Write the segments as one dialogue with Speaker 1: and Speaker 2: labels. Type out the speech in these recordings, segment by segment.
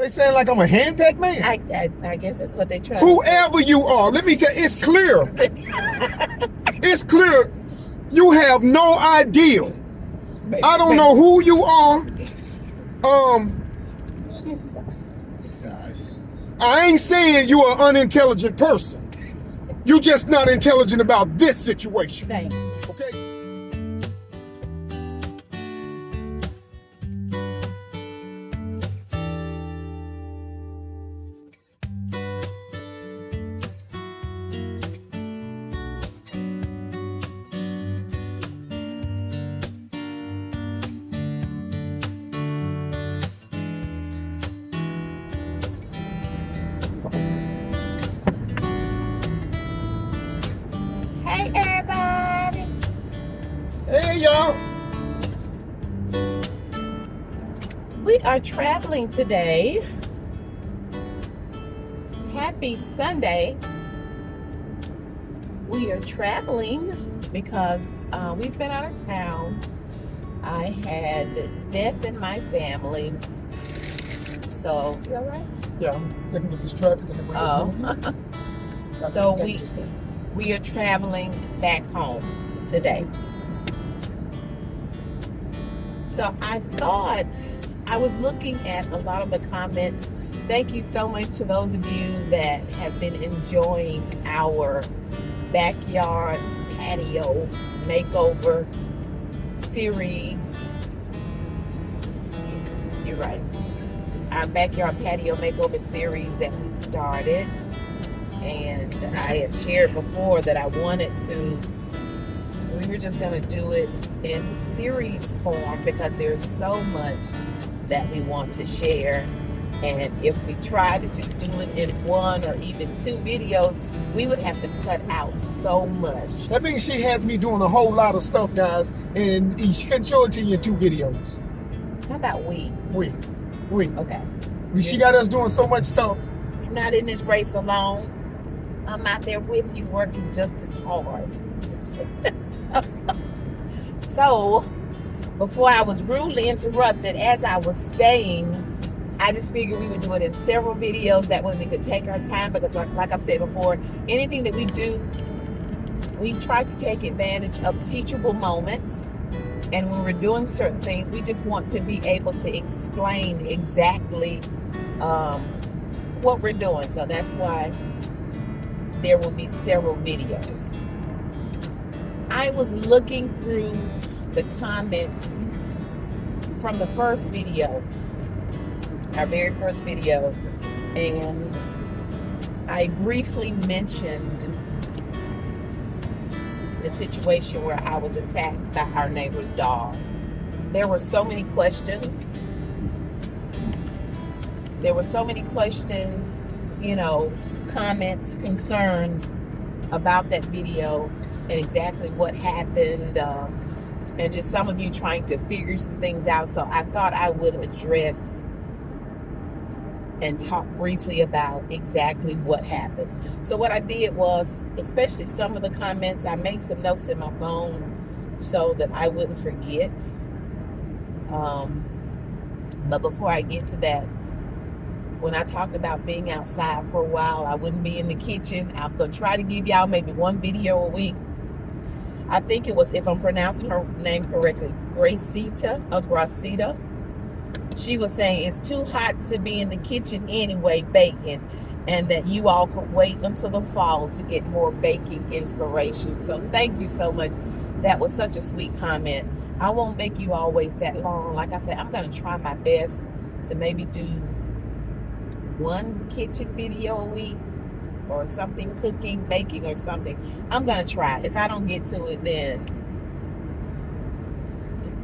Speaker 1: They saying like I'm a Henpecked man.
Speaker 2: I guess that's what they try to
Speaker 1: Whoever you are, let me tell you, it's clear. It's clear. You have no idea. I don't know who you are. I ain't saying you're an unintelligent person. You just not intelligent about this situation.
Speaker 2: Thank you.
Speaker 1: Okay?
Speaker 2: Hey, everybody.
Speaker 1: Hey, y'all.
Speaker 2: We are traveling today. Happy Sunday. We are traveling because we've been out of town. I had death in my family. So, you all right?
Speaker 1: Yeah, I'm looking at this traffic and the way it's moving.
Speaker 2: So we are traveling back home today. So I thought, I was looking at a lot of the comments. Thank you so much to those of you that have been enjoying our Backyard Patio Makeover Series. You're right. Our Backyard Patio Makeover Series that we've started. And I had shared before that I wanted to, we were just going to do it in series form because there's so much that we want to share. And if we try to just do it in one or even two videos, we would have to cut out so much.
Speaker 1: That means she has me doing a whole lot of stuff, guys, and she can show it to you in 2 videos.
Speaker 2: How about we?
Speaker 1: We.
Speaker 2: Okay.
Speaker 1: She got us doing so much stuff.
Speaker 2: I'm not in this race alone. I'm out there with you working just as hard. So, before I was rudely interrupted, as I was saying, I just figured we would do it in several videos. That way we could take our time because like I've said before, anything that we do, we try to take advantage of teachable moments. And when we're doing certain things, we just want to be able to explain exactly what we're doing. So that's why there will be several videos. I was looking through the comments from the first video, our very first video, and I briefly mentioned the situation where I was attacked by our neighbor's dog. There were so many questions. You know, comments, concerns about that video and exactly what happened, and just some of you trying to figure some things out. So I thought I would address and talk briefly about exactly what happened. So what I did was, especially some of the comments, I made some notes in my phone so that I wouldn't forget. But before I get to that, when I talked about being outside for a while, I wouldn't be in the kitchen. I'm going to try to give y'all maybe one video a week. I think it was, if I'm pronouncing her name correctly, Gracita or Gracita. She was saying it's too hot to be in the kitchen anyway baking, and that you all could wait until the fall to get more baking inspiration. So thank you so much. That was such a sweet comment. I won't make you all wait that long. Like I said, I'm going to try my best to maybe do one kitchen video a week or something, cooking, baking or something. I'm going to try. If I don't get to it, then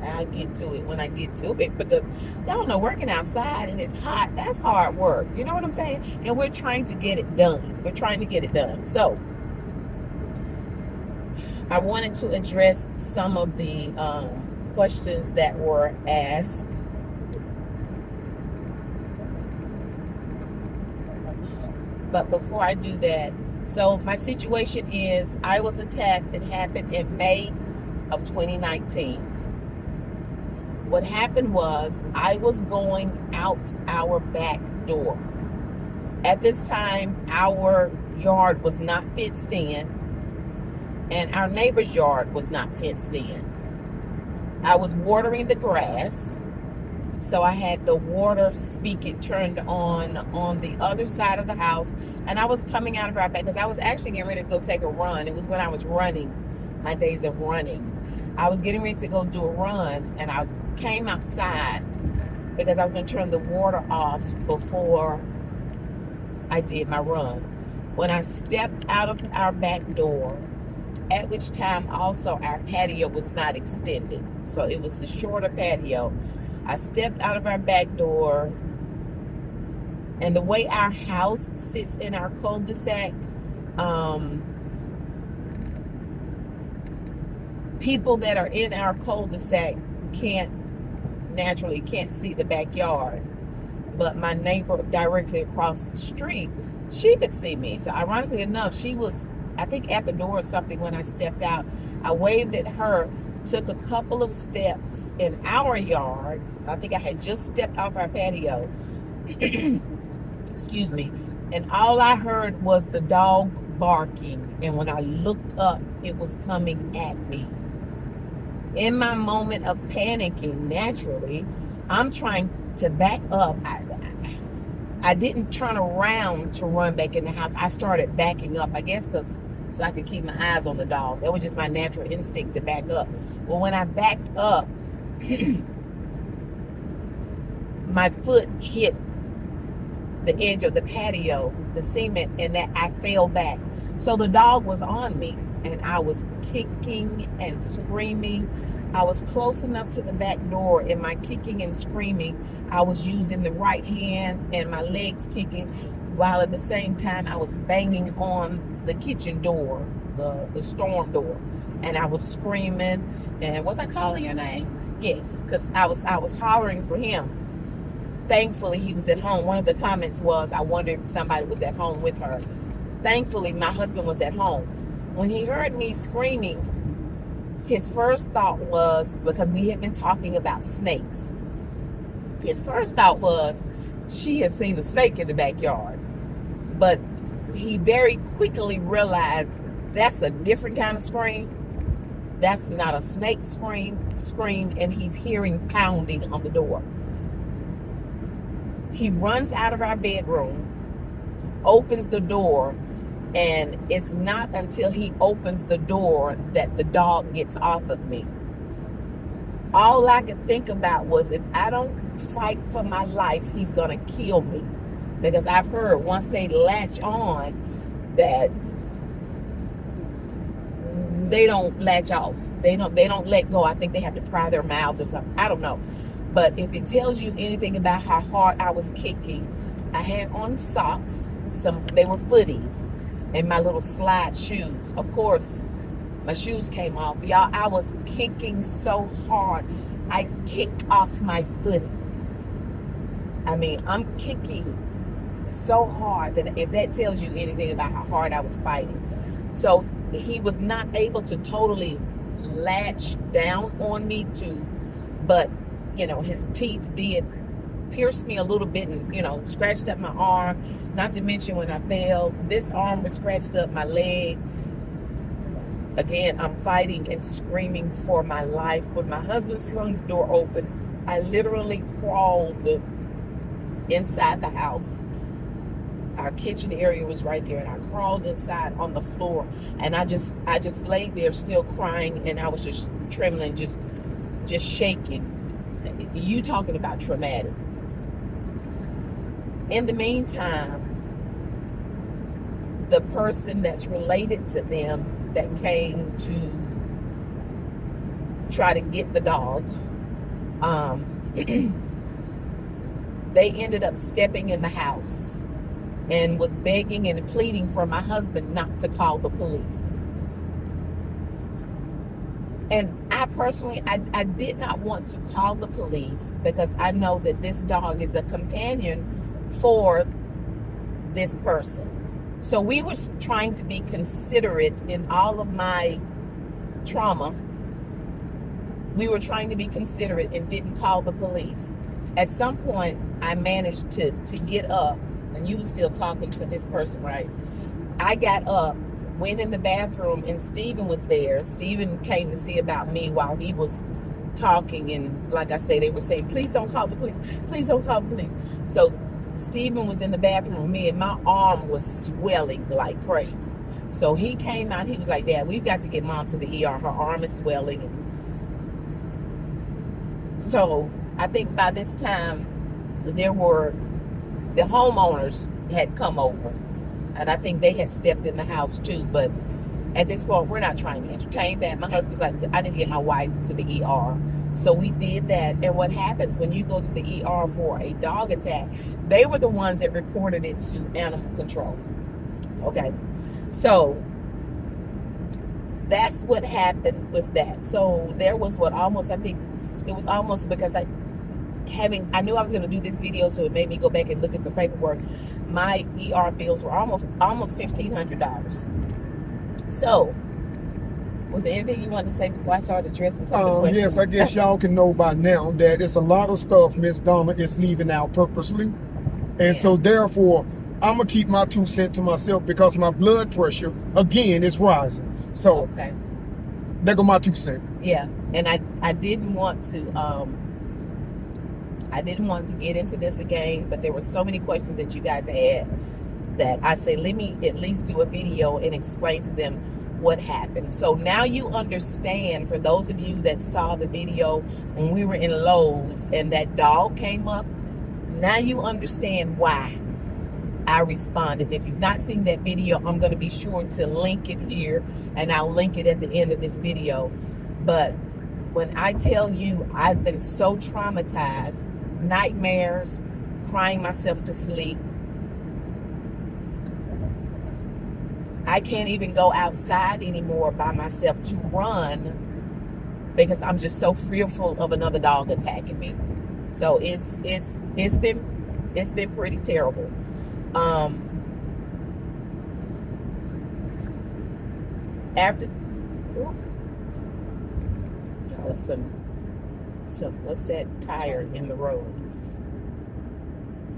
Speaker 2: I'll get to it when I get to it, because y'all know working outside and it's hot, that's hard work. You know what I'm saying? And we're trying to get it done. So I wanted to address some of the questions that were asked. But before I do that, so my situation is I was attacked. It happened in May of 2019. What happened was I was going out our back door. At this time, our yard was not fenced in, and our neighbor's yard was not fenced in. I was watering the grass, so I had the water spigot turned on the other side of the house, and I was coming out of our back because I was actually getting ready to go take a run. It was when I was running, my days of running. I was getting ready to go do a run, and I came outside because I was going to turn the water off before I did my run. When I stepped out of our back door, at which time also our patio was not extended, so it was the shorter patio. I stepped out of our back door, and the way our house sits in our cul-de-sac, people that are in our cul-de-sac naturally can't see the backyard, but my neighbor directly across the street, she could see me. So ironically enough, she was, I think, at the door or something when I stepped out. I waved at her, took a couple of steps in our yard. I think I had just stepped off our patio. Excuse me. And all I heard was the dog barking. And when I looked up, it was coming at me. In my moment of panicking, naturally, I'm trying to back up. I didn't turn around to run back in the house. I started backing up, I guess, so I could keep my eyes on the dog. That was just my natural instinct to back up. Well, when I backed up, my foot hit the edge of the patio, the cement, and that I fell back. So the dog was on me, and I was kicking and screaming. I was close enough to the back door. In my kicking and screaming, I was using the right hand and my legs kicking, while at the same time I was banging on the kitchen door, the storm door, and I was screaming. And was I calling your name? Yes, because I was hollering for him. Thankfully, he was at home. One of the comments was, I wondered if somebody was at home with her. Thankfully, my husband was at home. When he heard me screaming, his first thought was, because we had been talking about snakes, his first thought was, she has seen a snake in the backyard. But he very quickly realized that's a different kind of scream. That's not a snake scream, and he's hearing pounding on the door. He runs out of our bedroom, opens the door, and it's not until he opens the door that the dog gets off of me. All I could think about was, if I don't fight for my life, he's gonna kill me. Because I've heard once they latch on, that they don't latch off. They don't let go. I think they have to pry their mouths or something. I don't know. But if it tells you anything about how hard I was kicking, I had on socks. They were footies, and my little slide shoes. Of course, my shoes came off. Y'all, I was kicking so hard, I kicked off my footie. I mean, I'm kicking so hard that if that tells you anything about how hard I was fighting. So he was not able to totally latch down on me but his teeth did pierce me a little bit and, scratched up my arm. Not to mention when I fell, this arm was scratched up, my leg. Again, I'm fighting and screaming for my life. When my husband swung the door open, I literally crawled inside the house. Our kitchen area was right there, and I crawled inside on the floor, and I just laid there still crying, and I was just trembling, just shaking. You talking about traumatic. In the meantime, the person that's related to them that came to try to get the dog, they ended up stepping in the house and was begging and pleading for my husband not to call the police. And I personally, I did not want to call the police because I know that this dog is a companion for this person. So we were trying to be considerate in all of my trauma we were trying to be considerate and didn't call the police. At some point, I managed to get up, and you were still talking to this person, right? I got up, went in the bathroom, and Stephen was there. Stephen came to see about me while he was talking, and like I say, they were saying, please don't call the police. Please don't call the police. So Stephen was in the bathroom with me, and my arm was swelling like crazy. So he came out, he was like, Dad, we've got to get Mom to the ER. Her arm is swelling. So I think by this time, the homeowners had come over. And I think they had stepped in the house too. But at this point, we're not trying to entertain that. My husband was like, I need to get my wife to the ER. So we did that. And what happens when you go to the ER for a dog attack, they were the ones that reported it to animal control. Okay. So that's what happened with that. So there was I think it was almost because I knew I was going to do this video, so it made me go back and look at the paperwork. My ER bills were almost $1,500. So, was there anything you wanted to say before I started addressing some of the questions?
Speaker 1: Yes, I guess y'all can know by now that it's a lot of stuff Miss Donna is leaving out purposely. And so therefore, I'm going to keep my 2 cents to myself because my blood pressure, again, is rising. So,
Speaker 2: okay.
Speaker 1: There go my 2 cents.
Speaker 2: Yeah, and I didn't want to get into this again, but there were so many questions that you guys had that I say, let me at least do a video and explain to them what happened. So now you understand, for those of you that saw the video when we were in Lowe's and that dog came up, now you understand why I responded. If you've not seen that video, I'm going to be sure to link it here, and I'll link it at the end of this video. But when I tell you I've been so traumatized, nightmares, crying myself to sleep, I can't even go outside anymore by myself to run because I'm just so fearful of another dog attacking me. So it's been pretty terrible. After what's that tire in the road?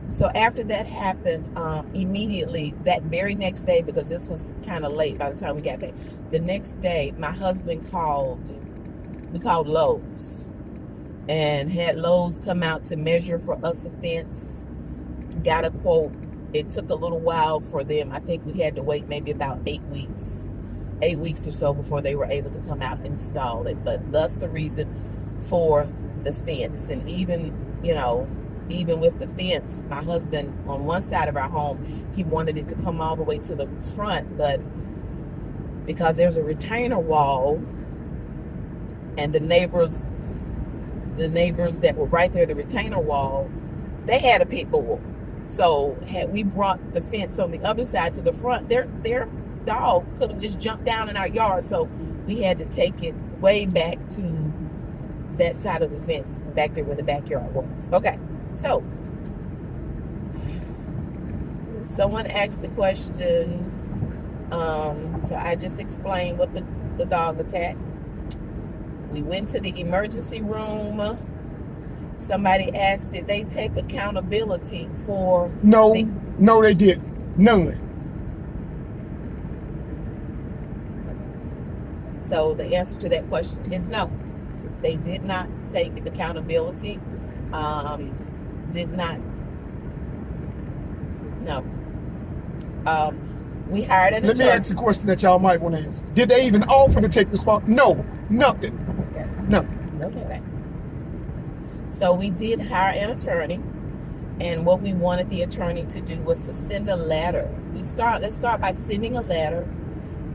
Speaker 2: So after that happened, immediately that very next day, because this was kind of late by the time we got back, the next day my husband we called Lowe's and had Lowe's come out to measure for us a fence, got a quote. It took a little while for them. I think we had to wait maybe about 8 weeks or so before they were able to come out and install it. But thus the reason for the fence. And even with the fence, my husband, on one side of our home, he wanted it to come all the way to the front, but because there's a retainer wall and the neighbors that were right there, the retainer wall, they had a pit bull. So had we brought the fence on the other side to the front, their dog could have just jumped down in our yard. So we had to take it way back to that side of the fence, back there where the backyard was. Okay, so someone asked the question, so I just explained what the dog attack. We went to the emergency room. Somebody asked, did they take accountability for...
Speaker 1: No, they didn't. None.
Speaker 2: So the answer to that question is no. They did not take accountability. No. We hired an attorney.
Speaker 1: Let me ask a question that y'all might want to answer. Did they even offer to take responsibility? No, nothing.
Speaker 2: Okay.
Speaker 1: Nothing.
Speaker 2: Okay. So we did hire an attorney, and what we wanted the attorney to do was to send a letter. Let's start by sending a letter.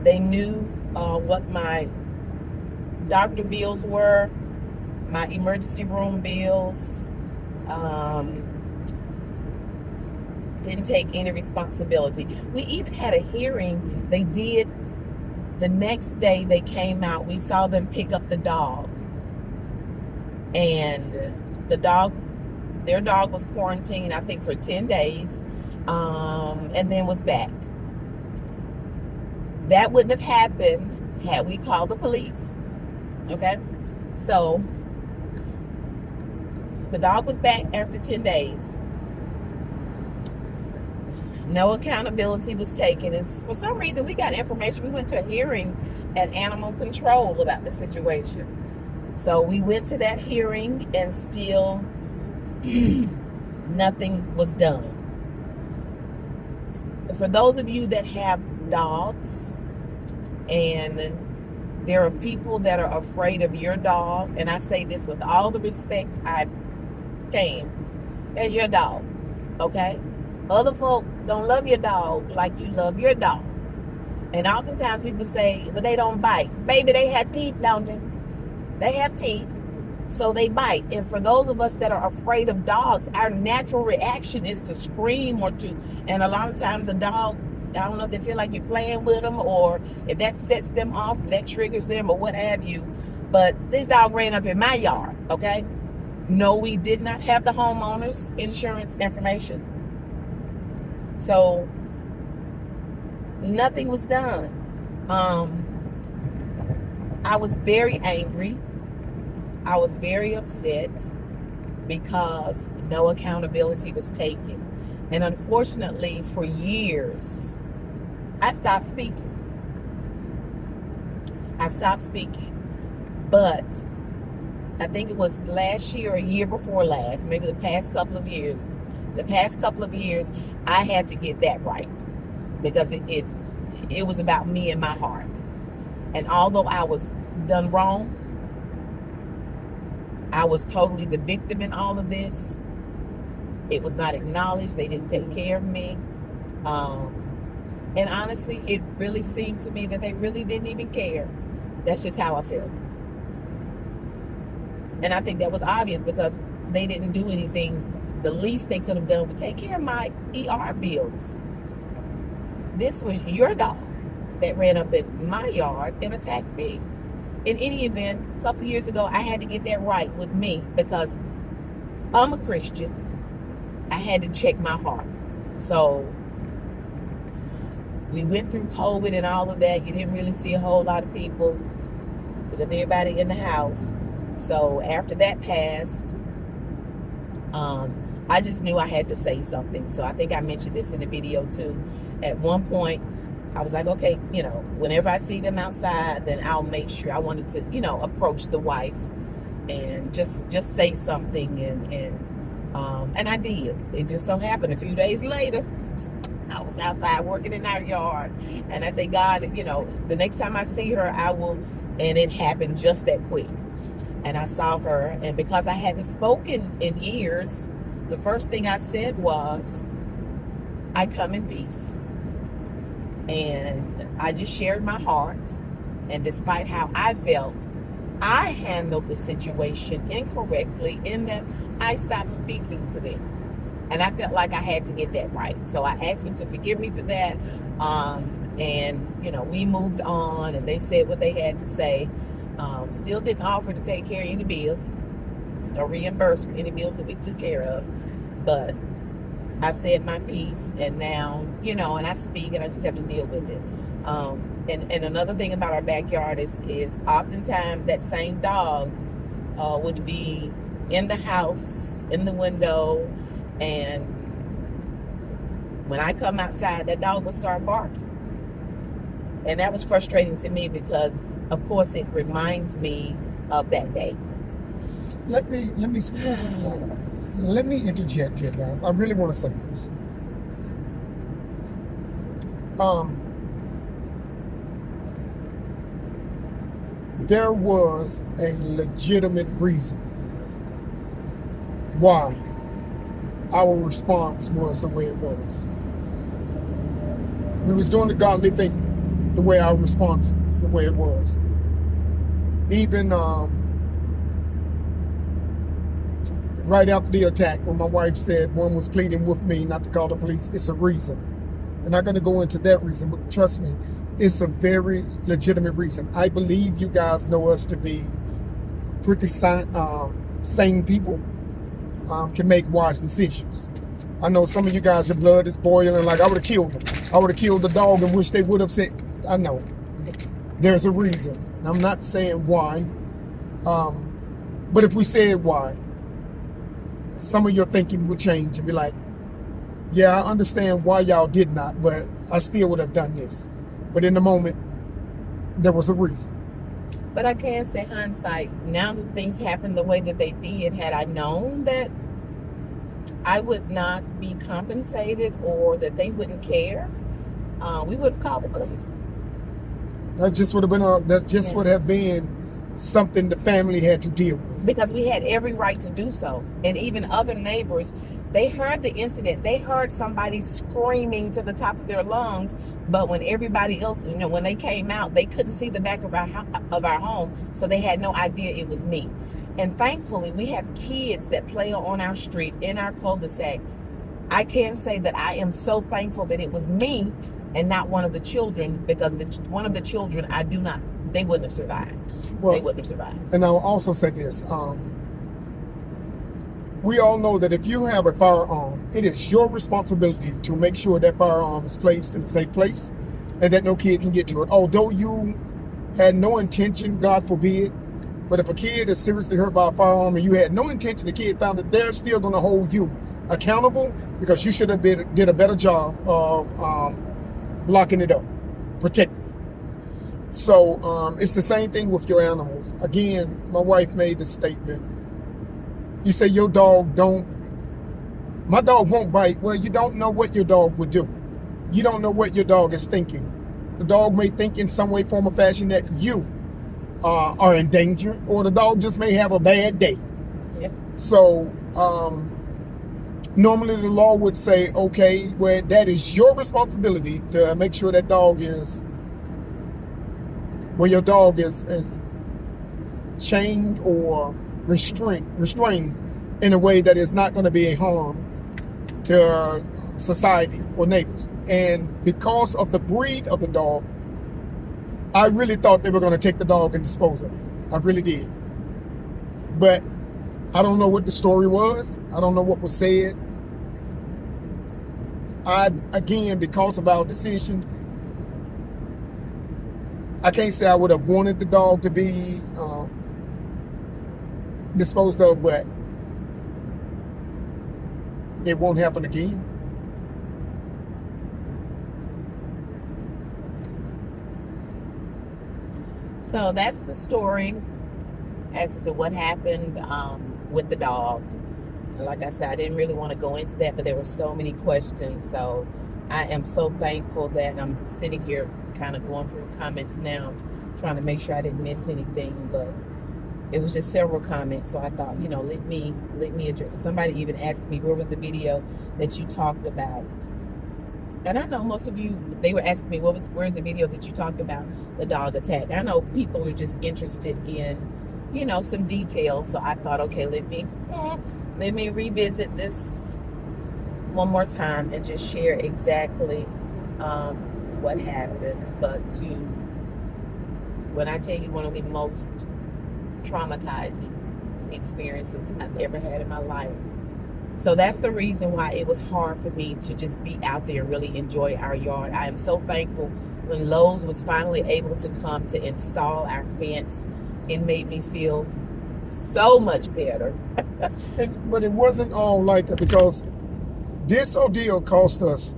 Speaker 2: They knew what my doctor bills were, my emergency room bills. Didn't take any responsibility. We even had a hearing. They did. The next day they came out, we saw them pick up the dog, and their dog was quarantined, I think, for 10 days, and then was back. That wouldn't have happened had we called the police. Okay, So the dog was back after 10 days. No accountability was taken. And for some reason, we got information. We went to a hearing at Animal Control about the situation. So we went to that hearing and still nothing was done. For those of you that have dogs, and there are people that are afraid of your dog, and I say this with all the respect I can, that's your dog, okay? Other folk don't love your dog like you love your dog. And oftentimes people say, but they don't bite. Baby, they have teeth, don't they? They have teeth, so they bite. And for those of us that are afraid of dogs, our natural reaction is to scream or to, and a lot of times a dog, I don't know if they feel like you're playing with them or if that sets them off, if that triggers them or what have you. But this dog ran up in my yard, okay? No, we did not have the homeowner's insurance information. So nothing was done. I was very angry. I was very upset because no accountability was taken. And unfortunately, for years, I stopped speaking. But I think it was last year or a year before last, maybe the past couple of years, I had to get that right because it was about me and my heart. And although I was done wrong, I was totally the victim in all of this. It was not acknowledged. They didn't take care of me. And honestly, it really seemed to me that they really didn't even care. That's just how I felt. And I think that was obvious because they didn't do anything. The least they could have done was take care of my ER bills. This was your dog that ran up in my yard and attacked me. In any event, a couple of years ago, I had to get that right with me because I'm a Christian. I had to check my heart. So we went through COVID and all of that. You didn't really see a whole lot of people because everybody in the house. So after that passed, I just knew I had to say something. So I think I mentioned this in the video too. At one point, I was like, okay, whenever I see them outside, then I'll make sure. I wanted to, approach the wife and just say something. And I did. It just so happened a few days later, I was outside working in our yard. And I say, God, the next time I see her, I will. And it happened just that quick. And I saw her. And because I hadn't spoken in years, the first thing I said was, I come in peace. And I just shared my heart. And despite how I felt, I handled the situation incorrectly in that I stopped speaking to them. And I felt like I had to get that right. So I asked them to forgive me for that. And we moved on and they said what they had to say. Still didn't offer to take care of any bills or reimburse for any bills that we took care of. But I said my piece, and now, and I speak, and I just have to deal with it. And another thing about our backyard is oftentimes that same dog would be in the house, in the window, and when I come outside, that dog would start barking. And that was frustrating to me because, of course, it reminds me of that day.
Speaker 1: Let me interject here, guys. I really want to say this. There was a legitimate reason why our response was the way it was. We was doing the godly thing the way our response, the way it was. Even right after the attack, when my wife said one was pleading with me not to call the police, it's a reason. I'm not going to go into that reason, but trust me, it's a very legitimate reason. I believe you guys know us to be pretty sane people, can make wise decisions. I know some of you guys, your blood is boiling like, I would have killed them. I would have killed the dog and wish they would have said, I know. There's a reason. I'm not saying why. But if we said why, some of your thinking would change and be like, yeah, I understand why y'all did not, but I still would have done this. But in the moment, there was a reason.
Speaker 2: But I can say hindsight, now that things happened the way that they did, had I known that I would not be compensated or that they wouldn't care, we would have called the police.
Speaker 1: That just would have been would have been something the family had to deal with.
Speaker 2: Because we had every right to do so. And even other neighbors, they heard the incident. They heard somebody screaming to the top of their lungs. But when everybody else, when they came out, they couldn't see the back of our home. So they had no idea it was me. And thankfully, we have kids that play on our street, in our cul-de-sac. I can say that I am so thankful that it was me and not one of the children, because one of the children, they wouldn't have survived.
Speaker 1: Well,
Speaker 2: they wouldn't have survived.
Speaker 1: And I'll also say this. We all know that if you have a firearm, it is your responsibility to make sure that firearm is placed in a safe place and that no kid can get to it. Although you had no intention, God forbid, but if a kid is seriously hurt by a firearm and you had no intention, the kid found it, they're still going to hold you accountable because you should have did a better job of locking it up, protecting it. So it's the same thing with your animals. Again, my wife made the statement. You say your dog my dog won't bite. Well, you don't know what your dog would do. You don't know what your dog is thinking. The dog may think in some way, form, or fashion that you are in danger, or the dog just may have a bad day.
Speaker 2: Yep.
Speaker 1: So normally the law would say, okay, well, that is your responsibility to make sure that dog is, your dog is chained or restrained in a way that is not going to be a harm to society or neighbors. And because of the breed of the dog, I really thought they were going to take the dog and dispose of it. I really did. But I don't know what the story was. I don't know what was said. Again, because of our decision, I can't say I would have wanted the dog to be disposed of, but it won't happen again.
Speaker 2: So that's the story as to what happened with the dog. Like I said, I didn't really want to go into that, but there were so many questions. So I am so thankful that I'm sitting here kind of going through comments now, trying to make sure I didn't miss anything. But it was just several comments, so I thought, let me address. Somebody even asked me, where was the video that you talked about? And I know most of you, they were asking me, where's the video that you talked about the dog attack? I know people are just interested in, some details. So I thought, okay, let me revisit this one more time and just share exactly what happened. But when I tell you one of the most traumatizing experiences I've ever had in my life. So that's the reason why it was hard for me to just be out there and really enjoy our yard. I am so thankful when Lowe's was finally able to come to install our fence. It made me feel so much better.
Speaker 1: But it wasn't all like that, because this ordeal cost us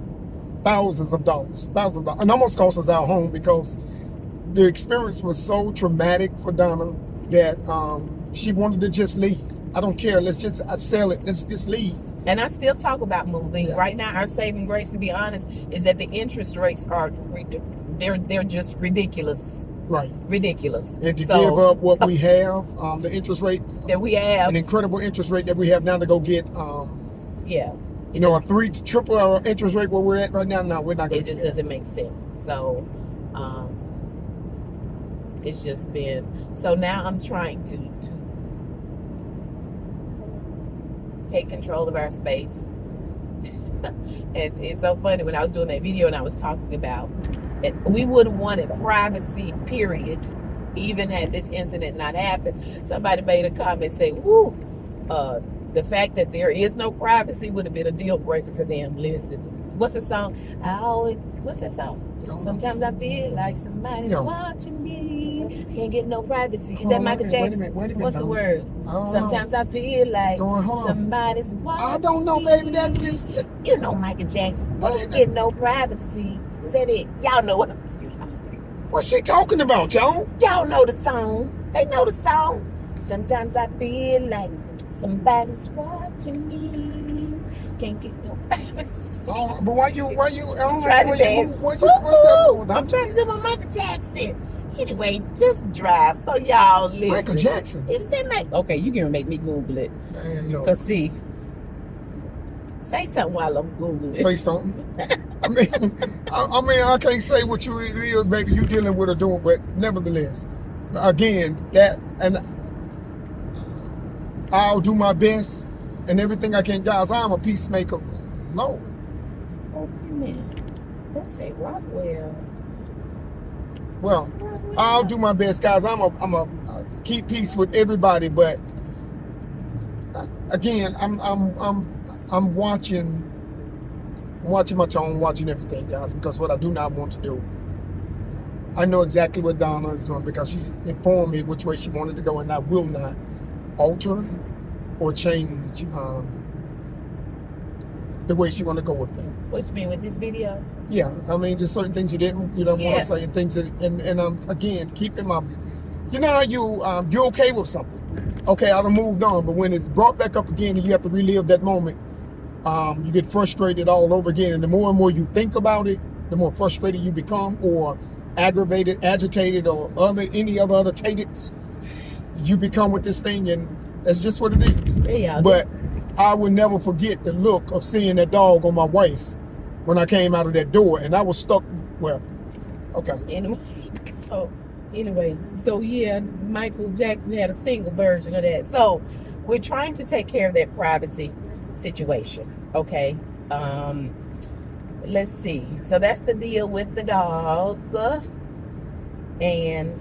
Speaker 1: thousands of dollars, and almost cost us our home, because the experience was so traumatic for Donna that she wanted to just leave. I don't care. Let's just sell it. Let's just leave.
Speaker 2: And I still talk about moving.
Speaker 1: Yeah.
Speaker 2: Right now, our saving grace, to be honest, is that the interest rates are they're just ridiculous.
Speaker 1: Right.
Speaker 2: Ridiculous.
Speaker 1: And to give up what we have, the interest rate
Speaker 2: that we have,
Speaker 1: an incredible interest rate that we have now to go get.
Speaker 2: Yeah.
Speaker 1: A triple our interest rate where we're at right now. No, we're not going to.
Speaker 2: It just doesn't make sense. So, it's just been. So now I'm trying to take control of our space. And it's so funny, when I was doing that video and I was talking about that we would have wanted privacy, period, even had this incident not happened. Somebody made a comment say, the fact that there is no privacy would have been a deal breaker for them. Listen, what's the song? What's that song? Sometimes I feel like somebody's watching me. Can't get no privacy. Is that Michael Jackson?
Speaker 1: Wait a minute,
Speaker 2: what's the word? Sometimes I feel like somebody's watching me.
Speaker 1: I don't know, baby. That just...
Speaker 2: You know Michael Jackson. Can't get no privacy. Is that it? Y'all know what I'm saying.
Speaker 1: What's she talking about, y'all?
Speaker 2: Y'all know the song. They know the song. Sometimes I feel like somebody's watching me. Can't get no privacy.
Speaker 1: But why you
Speaker 2: trying to dance?
Speaker 1: What's that?
Speaker 2: I'm trying to do my Michael Jackson. Anyway, just drive. So y'all listen.
Speaker 1: Michael Jackson.
Speaker 2: It was that okay, you gonna make me Google it.
Speaker 1: Man, no.
Speaker 2: Cause see, say something while I'm Googling.
Speaker 1: Say something. I mean, I can't say what you it is, baby. You dealing with or doing, but nevertheless, again, that and I'll do my best and everything I can, guys. I'm a peacemaker, Lord.
Speaker 2: Oh man, that's a Rockwell.
Speaker 1: Well, I'll do my best, guys. I'm a keep peace with everybody, but again, I'm watching my tone, watching everything, guys, because what I do not want to do, I know exactly what Donna is doing because she informed me which way she wanted to go, and I will not alter or change the way she want to go with it.
Speaker 2: What you mean with this video?
Speaker 1: Yeah, I mean, just certain things you don't want to say, and things that, and again, keeping my, you know how you're okay with something. Okay, I done moved on, but when it's brought back up again and you have to relive that moment, you get frustrated all over again. And the more and more you think about it, the more frustrated you become, or aggravated, agitated, or any other tateds you become with this thing, and that's just what it is.
Speaker 2: Yeah,
Speaker 1: but I will never forget the look of seeing that dog on my wife when I came out of that door, and I was stuck. Well, okay.
Speaker 2: Anyway, so yeah, Michael Jackson had a single version of that. So we're trying to take care of that privacy situation. Okay. Let's see. So that's the deal with the dog. And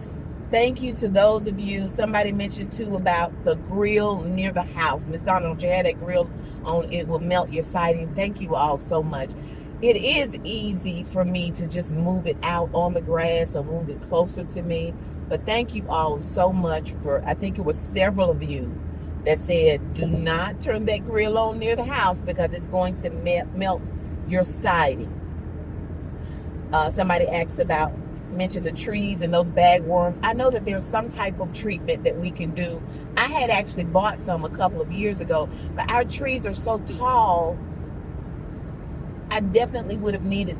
Speaker 2: thank you to those of you. Somebody mentioned too about the grill near the house. Miss Donna, don't you have that grill on? It will melt your siding. Thank you all so much. It is easy for me to just move it out on the grass or move it closer to me. But thank you all so much for, I think it was several of you that said, do not turn that grill on near the house because it's going to melt your siding. Somebody asked about, mentioned the trees and those bagworms. I know that there's some type of treatment that we can do. I had actually bought some a couple of years ago, but our trees are so tall, I definitely would have needed,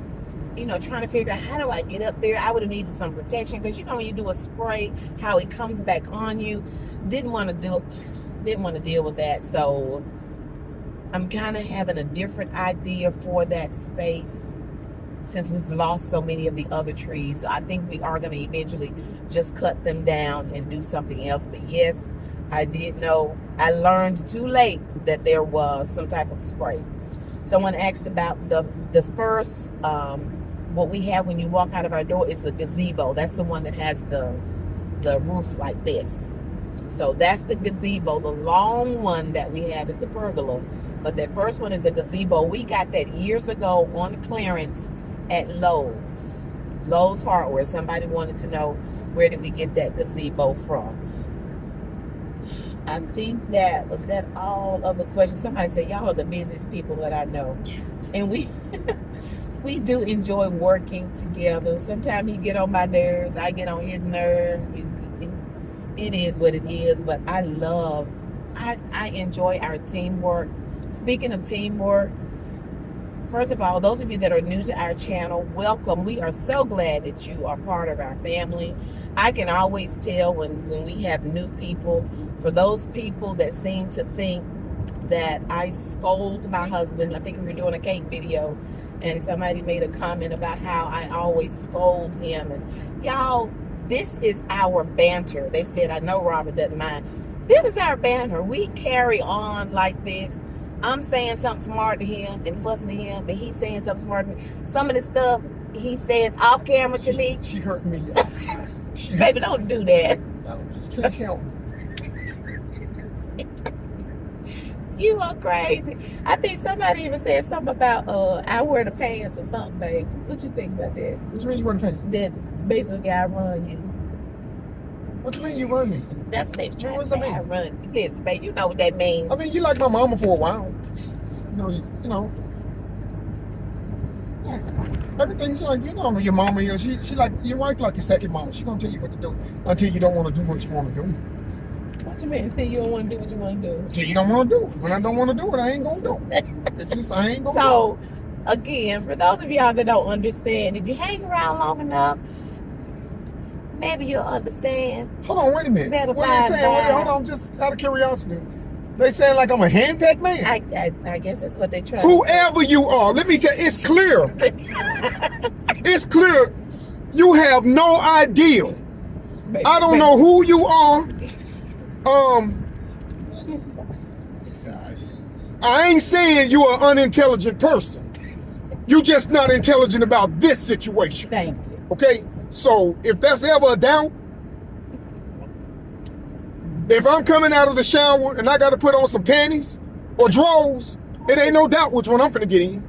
Speaker 2: trying to figure out how do I get up there. I would have needed some protection because when you do a spray, how it comes back on you. Didn't want to deal with that. So I'm kind of having a different idea for that space since we've lost so many of the other trees. So I think we are going to eventually just cut them down and do something else. But yes, I did know, I learned too late that there was some type of spray. Someone asked about the first, what we have when you walk out of our door is the gazebo. That's the one that has the roof like this. So that's the gazebo. The long one that we have is the pergola. But that first one is a gazebo. We got that years ago on clearance at Lowe's Hardware. Somebody wanted to know, where did we get that gazebo from? I think that all of the questions. Somebody said, y'all are the busiest people that I know. And we do enjoy working together. Sometimes he get on my nerves, I get on his nerves. It is what it is, but I enjoy our teamwork. Speaking of teamwork, first of all, those of you that are new to our channel, welcome. We are so glad that you are part of our family. I can always tell when we have new people. For those people that seem to think that I scold my husband, I think we were doing a cake video, and somebody made a comment about how I always scold him. And y'all, this is our banter. They said, I know Robert doesn't mind. This is our banter. We carry on like this. I'm saying something smart to him and fussing at him, and he's saying something smart to me. Some of the stuff he says off camera to me.
Speaker 1: She hurt me.
Speaker 2: Baby, don't do that.
Speaker 1: Please help me.
Speaker 2: You are crazy. I think somebody even said something about I wear the pants or something, babe. What you think about that?
Speaker 1: What you mean you run the pants?
Speaker 2: That basically I run you.
Speaker 1: What you mean you run me?
Speaker 2: That's what they trying to
Speaker 1: What does
Speaker 2: say.
Speaker 1: that
Speaker 2: I
Speaker 1: mean?
Speaker 2: run you. Listen, babe, you know what that means.
Speaker 1: I mean, you like my mama for a while. You know. Yeah. Everything's like, you know, your mama, she like, your wife like your second mama. She gonna tell you what to do until you don't want to do what you want to do.
Speaker 2: What you mean? Until you don't want to do what you want to do?
Speaker 1: Until you don't want to do it. When I don't want to do it, I ain't gonna do it. It's just, I ain't gonna do it.
Speaker 2: So, again, for those of y'all that don't understand, if you hang around long enough, maybe you'll understand.
Speaker 1: Hold on, wait a minute.
Speaker 2: Better
Speaker 1: What they saying?
Speaker 2: vibe.
Speaker 1: Hold on, just out of curiosity. They saying like I'm a Henpecked man?
Speaker 2: I guess that's what they try
Speaker 1: Whoever you are, let me tell you, it's clear.
Speaker 2: to say.
Speaker 1: It's clear. You have no idea. I don't know who you are. I ain't saying you're an unintelligent person. You just not intelligent about this situation.
Speaker 2: Thank you.
Speaker 1: Okay? So if there's ever a doubt, if I'm coming out of the shower and I got to put on some panties or drawers, it ain't no doubt which one I'm finna get in.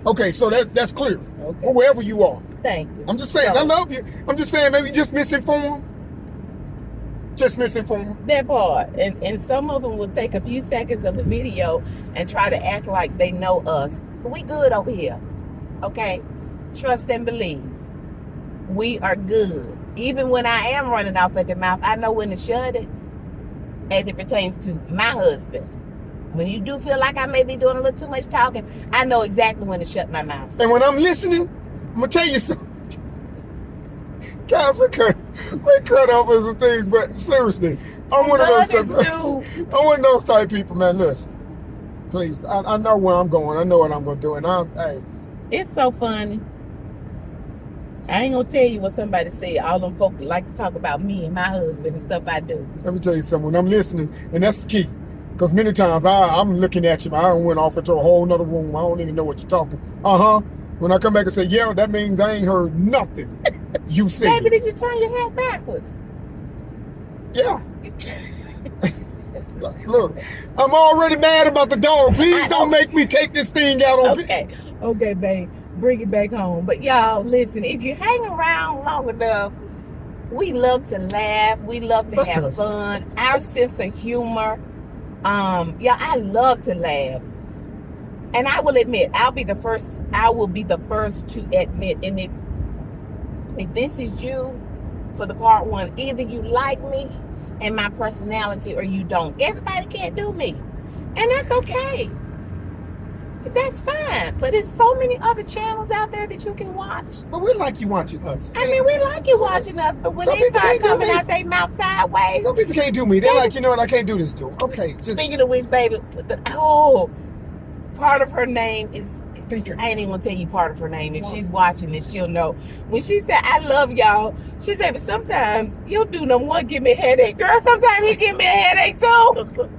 Speaker 1: Okay, so that's clear.
Speaker 2: Okay.
Speaker 1: Whoever you are.
Speaker 2: Thank you.
Speaker 1: I'm just saying, I love you. I'm just saying, maybe just misinformed. Just misinformed.
Speaker 2: That part. And some of them will take a few seconds of the video and try to act like they know us. But we good over here. Okay? Trust and believe. We are good. Even when I am running off at the mouth, I know when to shut it as it pertains to my husband. When you do feel like I may be doing a little too much talking, I know exactly when to shut my mouth.
Speaker 1: And when I'm listening, I'm gonna tell you something. Guys, we cut off of some things, but seriously, I'm one of those type. I'm one of those type people, man. Listen, please, I know where I'm going. I know what I'm gonna do, and hey.
Speaker 2: It's so funny. I ain't gonna tell you what somebody said. All them folk like to talk about me and my husband and stuff I do.
Speaker 1: Let me tell you something. When I'm listening, and that's the key. Because many times I'm looking at you, but I went off into a whole nother room. I don't even know what you're talking. When I come back and say, yeah, that means I ain't heard nothing you said.
Speaker 2: Baby, did you turn your head backwards?
Speaker 1: Yeah. Look, I'm already mad about the dog. Please don't make me take this thing out on
Speaker 2: Okay, babe. Bring it back home. But y'all, listen, if you hang around long enough, we love to laugh. We love to have fun. Our sense of humor. Yeah, I love to laugh. And I will admit, I will be the first to admit, and if this is you for the part one, either you like me and my personality or you don't. Everybody can't do me. And that's okay. That's fine. But there's so many other channels out there that you can watch.
Speaker 1: But we like you watching us.
Speaker 2: I mean, we like you watching us, but when they start coming out their mouth sideways.
Speaker 1: Some people can't do me. They're like, you know what, I can't do this to them. Okay.
Speaker 2: Speaking of which, baby, part of her name is I ain't even gonna tell you part of her name. If she's watching this, she'll know. When she said, I love y'all, she said, but sometimes you'll do number one, give me a headache. Girl, sometimes he give me a headache too.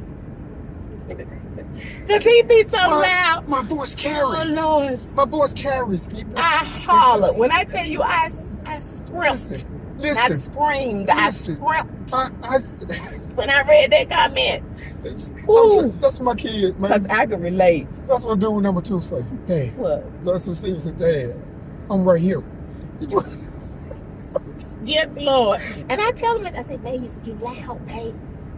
Speaker 2: Cause he be so loud.
Speaker 1: My voice carries.
Speaker 2: Oh Lord.
Speaker 1: My voice carries, people.
Speaker 2: I holler. When I tell you I scrimped.
Speaker 1: Listen.
Speaker 2: I screamed. I scrimped. When I read that comment.
Speaker 1: That's my kid, man.
Speaker 2: Cause I can relate.
Speaker 1: That's what dude number 2 say. Dad.
Speaker 2: What?
Speaker 1: That's what Steve said, Dad. I'm right here.
Speaker 2: Yes, Lord. And I tell him this, I say, babe, you loud, babe.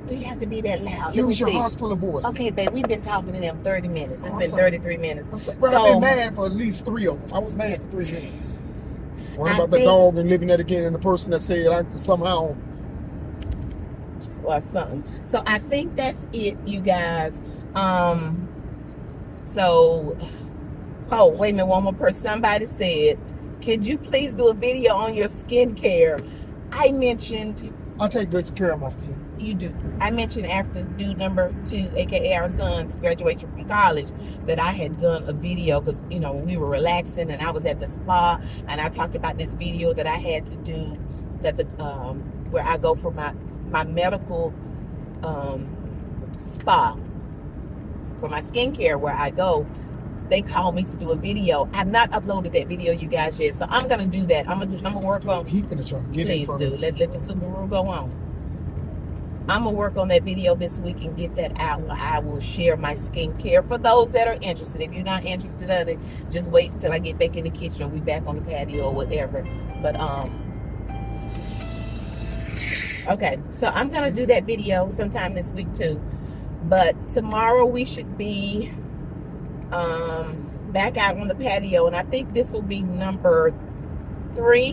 Speaker 2: Do you have to be that loud?
Speaker 1: Use your hospital voice.
Speaker 2: Okay, babe, we've been talking to them 30 minutes. It's been 33 minutes.
Speaker 1: I've been mad for at least 3 of them. I was mad for 3 minutes. One about the dog and living that again, and the person that said I somehow.
Speaker 2: Or something. So I think that's it, you guys. Oh, wait a minute, one more person. Somebody said, could you please do a video on your skincare? I mentioned.
Speaker 1: I take good care of my skin.
Speaker 2: You do. I mentioned after dude number 2, aka our son's graduation from college, that I had done a video because we were relaxing and I was at the spa, and I talked about this video that I had to do that where I go for my medical spa for my skincare where I go. They called me to do a video. I've not uploaded that video, you guys, yet, so I'm gonna do that. I'm gonna work on.
Speaker 1: He's gonna try to get it.
Speaker 2: Please do. Let the Subaru go on. I'm gonna work on that video this week and get that out. I will share my skincare for those that are interested. If you're not interested in it, just wait till I get back in the kitchen or we back on the patio or whatever. But okay, so I'm gonna do that video sometime this week too. But tomorrow we should be back out on the patio, and I think this will be number 3,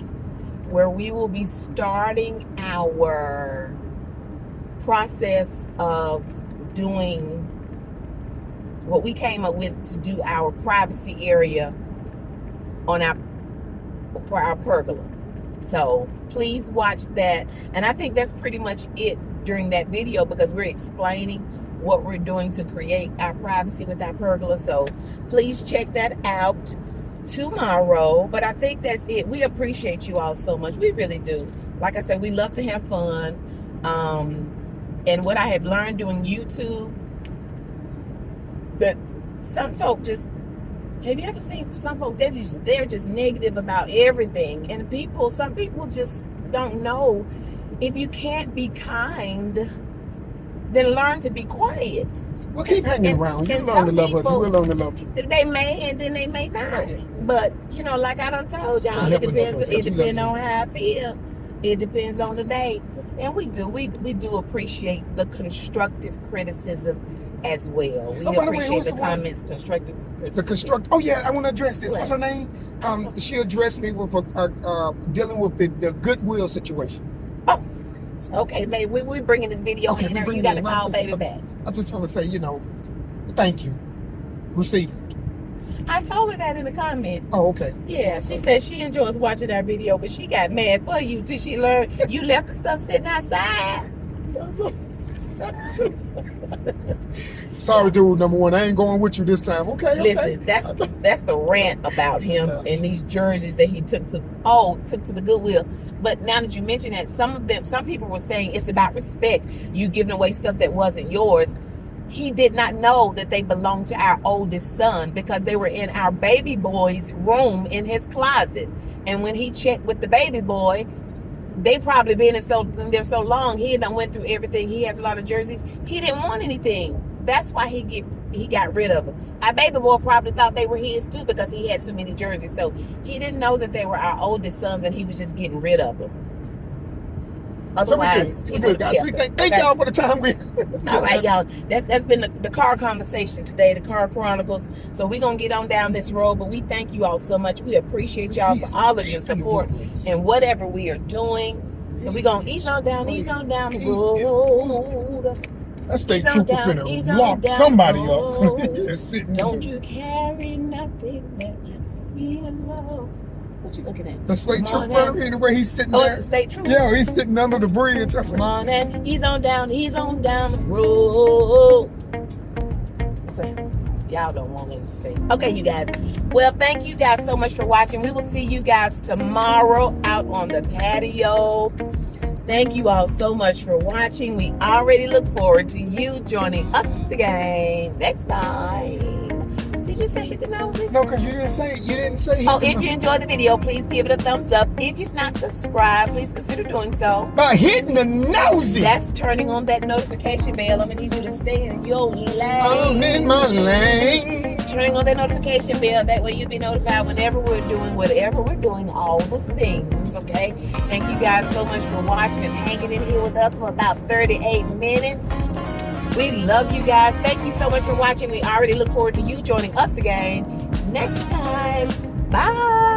Speaker 2: where we will be starting our process of doing what we came up with to do our privacy area on for our pergola. So please watch that, and I think that's pretty much it during that video, because we're explaining what we're doing to create our privacy with our pergola. So please check that out tomorrow. But I think that's it. We appreciate you all so much. We really do. Like I said, we love to have fun. And what I have learned doing YouTube, that some folk just, have you ever seen some folk, they're just negative about everything. And some people just don't know, if you can't be kind, then learn to be quiet.
Speaker 1: Well, keep hanging around. You learn to love us, we'll learn to love you.
Speaker 2: They may, and then they may not.
Speaker 1: Right.
Speaker 2: But, like I done told y'all, it depends on how I feel. It depends on the day. And we do appreciate the constructive criticism as well. We appreciate the comments, constructive criticism.
Speaker 1: Oh yeah, I want to address this. What's her name? She addressed me with dealing with the Goodwill situation.
Speaker 2: Oh, okay, babe. We bringing this video in there. You got to call baby back.
Speaker 1: I just want to say, thank you. Received.
Speaker 2: I told her that in the comment.
Speaker 1: Oh, okay.
Speaker 2: Yeah, she said she enjoys watching our video, but she got mad for you till she learned you left the stuff sitting outside.
Speaker 1: Sorry, dude. Number 1, I ain't going with you this time. Okay.
Speaker 2: Listen, that's the rant about him and these jerseys that he took to the Goodwill. But now that you mention that, some people were saying it's about respect. You giving away stuff that wasn't yours. He did not know that they belonged to our oldest son, because they were in our baby boy's room in his closet. And when he checked with the baby boy, they probably been in there so long, he done went through everything. He has a lot of jerseys. He didn't want anything. That's why he got rid of them. Our baby boy probably thought they were his too, because he had so many jerseys. So he didn't know that they were our oldest sons, and he was just getting rid of them. Otherwise,
Speaker 1: we're good, guys. Thank y'all for the time.
Speaker 2: All right, y'all. That's been the car conversation today, the Car Chronicles. So we're going to get on down this road, but we thank you all so much. We appreciate y'all for all of your support and whatever we are doing. So we're going to ease on down the road.
Speaker 1: That state trooper finna lock somebody up.
Speaker 2: Don't you carry nothing that you know. What you looking at?
Speaker 1: The state trooper, the way he's sitting there.
Speaker 2: Oh, it's the state trooper?
Speaker 1: Yeah, he's sitting under the bridge.
Speaker 2: Come on, and he's on down the road. Okay. Y'all don't want me to say. Okay, you guys. Well, thank you guys so much for watching. We will see you guys tomorrow out on the patio. Thank you all so much for watching. We already look forward to you joining us again next time. Did you say hit the nosy?
Speaker 1: No, because you didn't say
Speaker 2: if you enjoyed the video, please give it a thumbs up. If you've not subscribed, please consider doing so
Speaker 1: by hitting the nosy.
Speaker 2: That's turning on that notification bell. I'm gonna need you to stay in your lane.
Speaker 1: I'm in my lane.
Speaker 2: Turning on that notification bell, that way you'll be notified whenever we're doing whatever we're doing, all the things. Okay, thank you guys so much for watching and hanging in here with us for about 38 minutes. We love you guys. Thank you so much for watching. We already look forward to you joining us again next time. Bye.